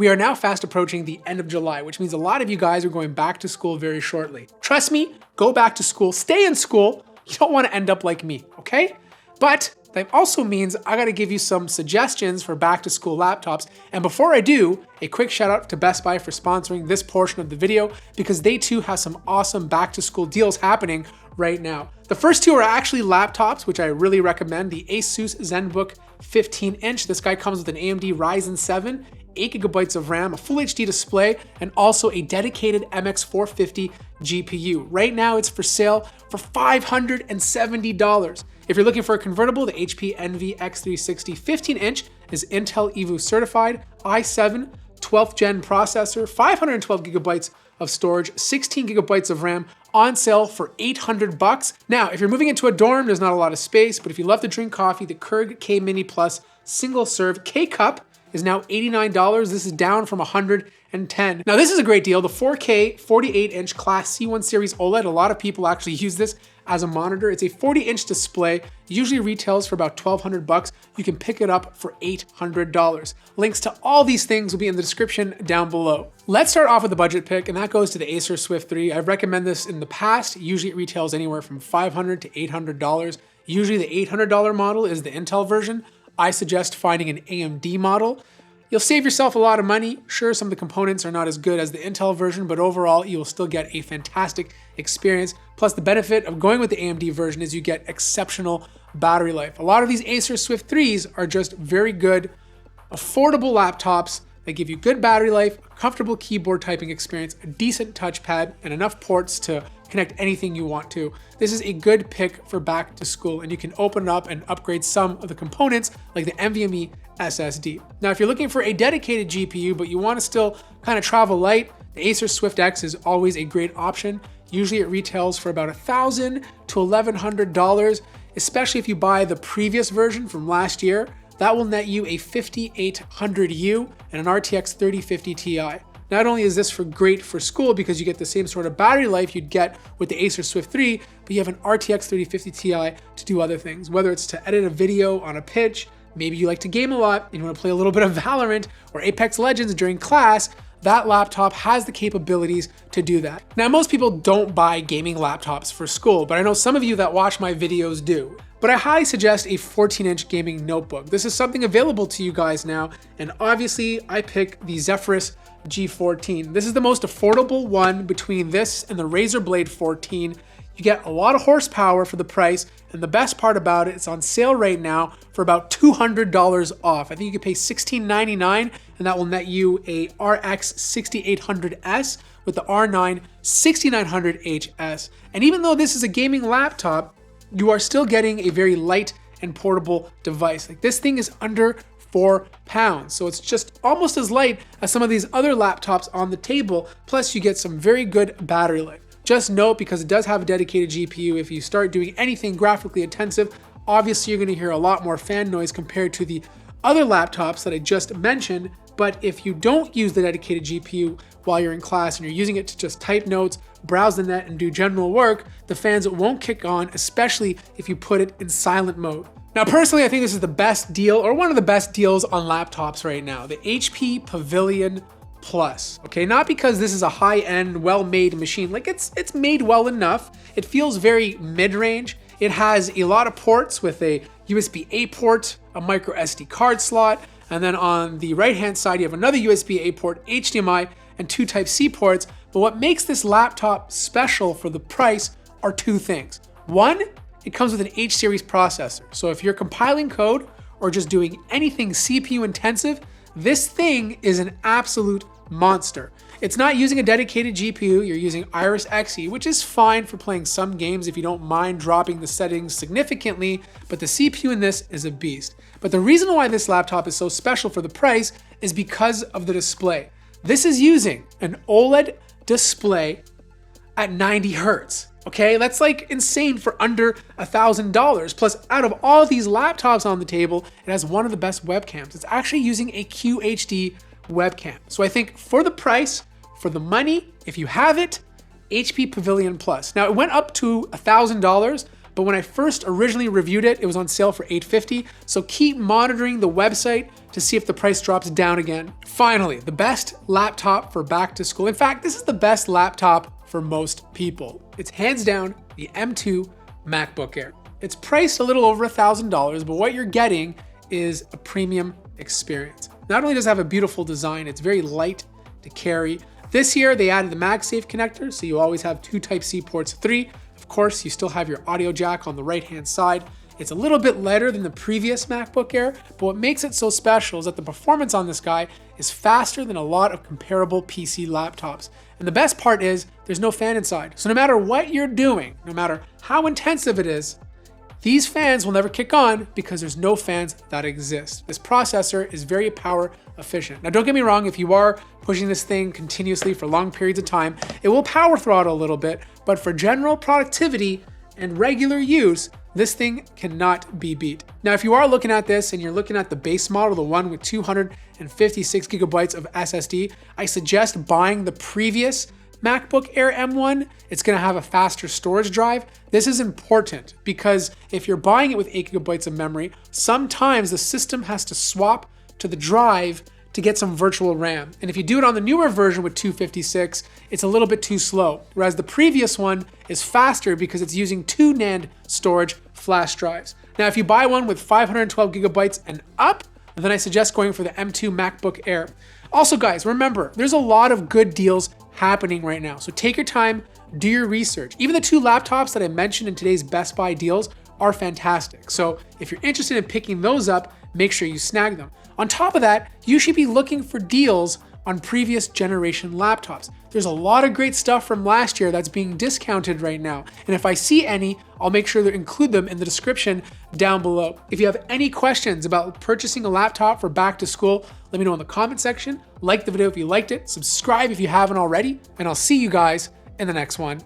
We are now fast approaching the end of July, which means a lot of you guys are going back to school very shortly. Trust me, go back to school, stay in school. You don't want to end up like me, okay? But that also means I gotta give you some suggestions for back to school laptops. And before I do, a quick shout out to Best Buy for sponsoring this portion of the video because they too have some awesome back to school deals happening right now. The first two are actually laptops, which I really recommend. The Asus ZenBook 15-inch. This guy comes with an AMD Ryzen 7, 8 gigabytes of RAM, a full HD display, and also a dedicated MX450 GPU. Right now it's for sale for $570. If you're looking for a convertible, the HP Envy X360 15-inch is Intel Evo certified, i7 12th gen processor, 512 gigabytes of storage, 16 gigabytes of RAM, on sale for $800. Now, if you're moving into a dorm, there's not a lot of space, but if you love to drink coffee, the Keurig K-Mini Plus single serve K-Cup is now $89. This is down from $110. Now, this is a great deal. The 4K 48-inch Class C1 Series OLED, a lot of people actually use this as a monitor. It's a 40-inch display, usually retails for about $1,200. You can pick it up for $800. Links to all these things will be in the description down below. Let's start off with the budget pick, and that goes to the Acer Swift 3. I've recommended this in the past. Usually it retails anywhere from $500 to $800. Usually the $800 model is the Intel version. I suggest finding an AMD model. You'll save yourself a lot of money. Sure, some of the components are not as good as the Intel version, but overall, you will still get a fantastic experience. Plus, the benefit of going with the AMD version is you get exceptional battery life. A lot of these Acer Swift 3s are just very good, affordable laptops that give you good battery life, a comfortable keyboard typing experience, a decent touchpad, and enough ports to connect anything you want to. This is a good pick for back to school, and you can open it up and upgrade some of the components like the NVMe SSD. Now, if you're looking for a dedicated GPU, but you want to still kind of travel light, the Acer Swift X is always a great option. Usually it retails for about $1,000 to $1,100, especially if you buy the previous version from last year. That will net you a 5800U and an RTX 3050 Ti. Not only is this great for school because you get the same sort of battery life you'd get with the Acer Swift 3, but you have an RTX 3050 Ti to do other things, whether it's to edit a video on a pitch, maybe you like to game a lot and you want to play a little bit of Valorant or Apex Legends during class. That laptop has the capabilities to do that. Now, most people don't buy gaming laptops for school, but I know some of you that watch my videos do. But I highly suggest a 14-inch gaming notebook. This is something available to you guys now, and obviously I pick the Zephyrus G14. This is the most affordable one between this and the Razer Blade 14. You get a lot of horsepower for the price, and the best part about it, it's on sale right now for about $200 off. I think you could pay $1699, and that will net you a RX 6800S with the R9 6900HS. And even though this is a gaming laptop, you are still getting a very light and portable device. Like, this thing is under 4 pounds. So it's just almost as light as some of these other laptops on the table. Plus you get some very good battery life. Just note, because it does have a dedicated GPU, if you start doing anything graphically intensive, obviously you're gonna hear a lot more fan noise compared to the other laptops that I just mentioned. But if you don't use the dedicated GPU while you're in class and you're using it to just type notes, browse the net, and do general work, the fans won't kick on, especially if you put it in silent mode. Now, personally, I think this is the best deal, or one of the best deals on laptops right now, the HP Pavilion Plus. Okay, not because this is a high-end, well-made machine. Like, it's made well enough. It feels very mid-range. It has a lot of ports with a USB-A port, a micro SD card slot, and then on the right-hand side, you have another USB-A port, HDMI, and 2 Type-C ports. But what makes this laptop special for the price are 2 things. One, it comes with an H-series processor. So if you're compiling code or just doing anything CPU intensive, this thing is an absolute monster. It's not using a dedicated GPU, you're using Iris Xe, which is fine for playing some games if you don't mind dropping the settings significantly, but the CPU in this is a beast. But the reason why this laptop is so special for the price is because of the display. This is using an OLED display at 90 Hertz. Okay, that's like insane for under $1,000. Plus, out of all these laptops on the table, it has one of the best webcams. It's actually using a QHD webcam. So I think for the price, for the money, if you have it, HP Pavilion Plus. Now, it went up to $1,000, but but when I first originally reviewed it, it was on sale for $850. So keep monitoring the website to see if the price drops down again. Finally, the best laptop for back to school. In fact, this is the best laptop for most people. It's hands down the M2 MacBook Air. It's priced a little over $1,000, but what you're getting is a premium experience. Not only does it have a beautiful design, it's very light to carry. This year, they added the MagSafe connector, so you always have 2 Type-C ports, 3. Of course, you still have your audio jack on the right-hand side. It's a little bit lighter than the previous MacBook Air, but what makes it so special is that the performance on this guy is faster than a lot of comparable PC laptops. And the best part is there's no fan inside. So no matter what you're doing, no matter how intensive it is, these fans will never kick on because there's no fans that exist. This processor is very power efficient. Now, don't get me wrong, if you are pushing this thing continuously for long periods of time, it will power throttle a little bit, but for general productivity and regular use, this thing cannot be beat. Now, if you are looking at this and you're looking at the base model, the one with 256 gigabytes of SSD, I suggest buying the previous MacBook Air M1. It's gonna have a faster storage drive. This is important because if you're buying it with 8 gigabytes of memory, sometimes the system has to swap to the drive to get some virtual RAM. And if you do it on the newer version with 256, it's a little bit too slow. Whereas the previous one is faster because it's using 2 NAND storage flash drives. Now, if you buy one with 512 gigabytes and up, then I suggest going for the M2 MacBook Air. Also, guys, remember, there's a lot of good deals happening right now. So take your time, do your research. Even the 2 laptops that I mentioned in today's Best Buy deals are fantastic. So if you're interested in picking those up, make sure you snag them. On top of that, you should be looking for deals on previous generation laptops. There's a lot of great stuff from last year that's being discounted right now. And if I see any, I'll make sure to include them in the description down below. If you have any questions about purchasing a laptop for back to school, let me know in the comment section. Like the video if you liked it, subscribe if you haven't already, and I'll see you guys in the next one.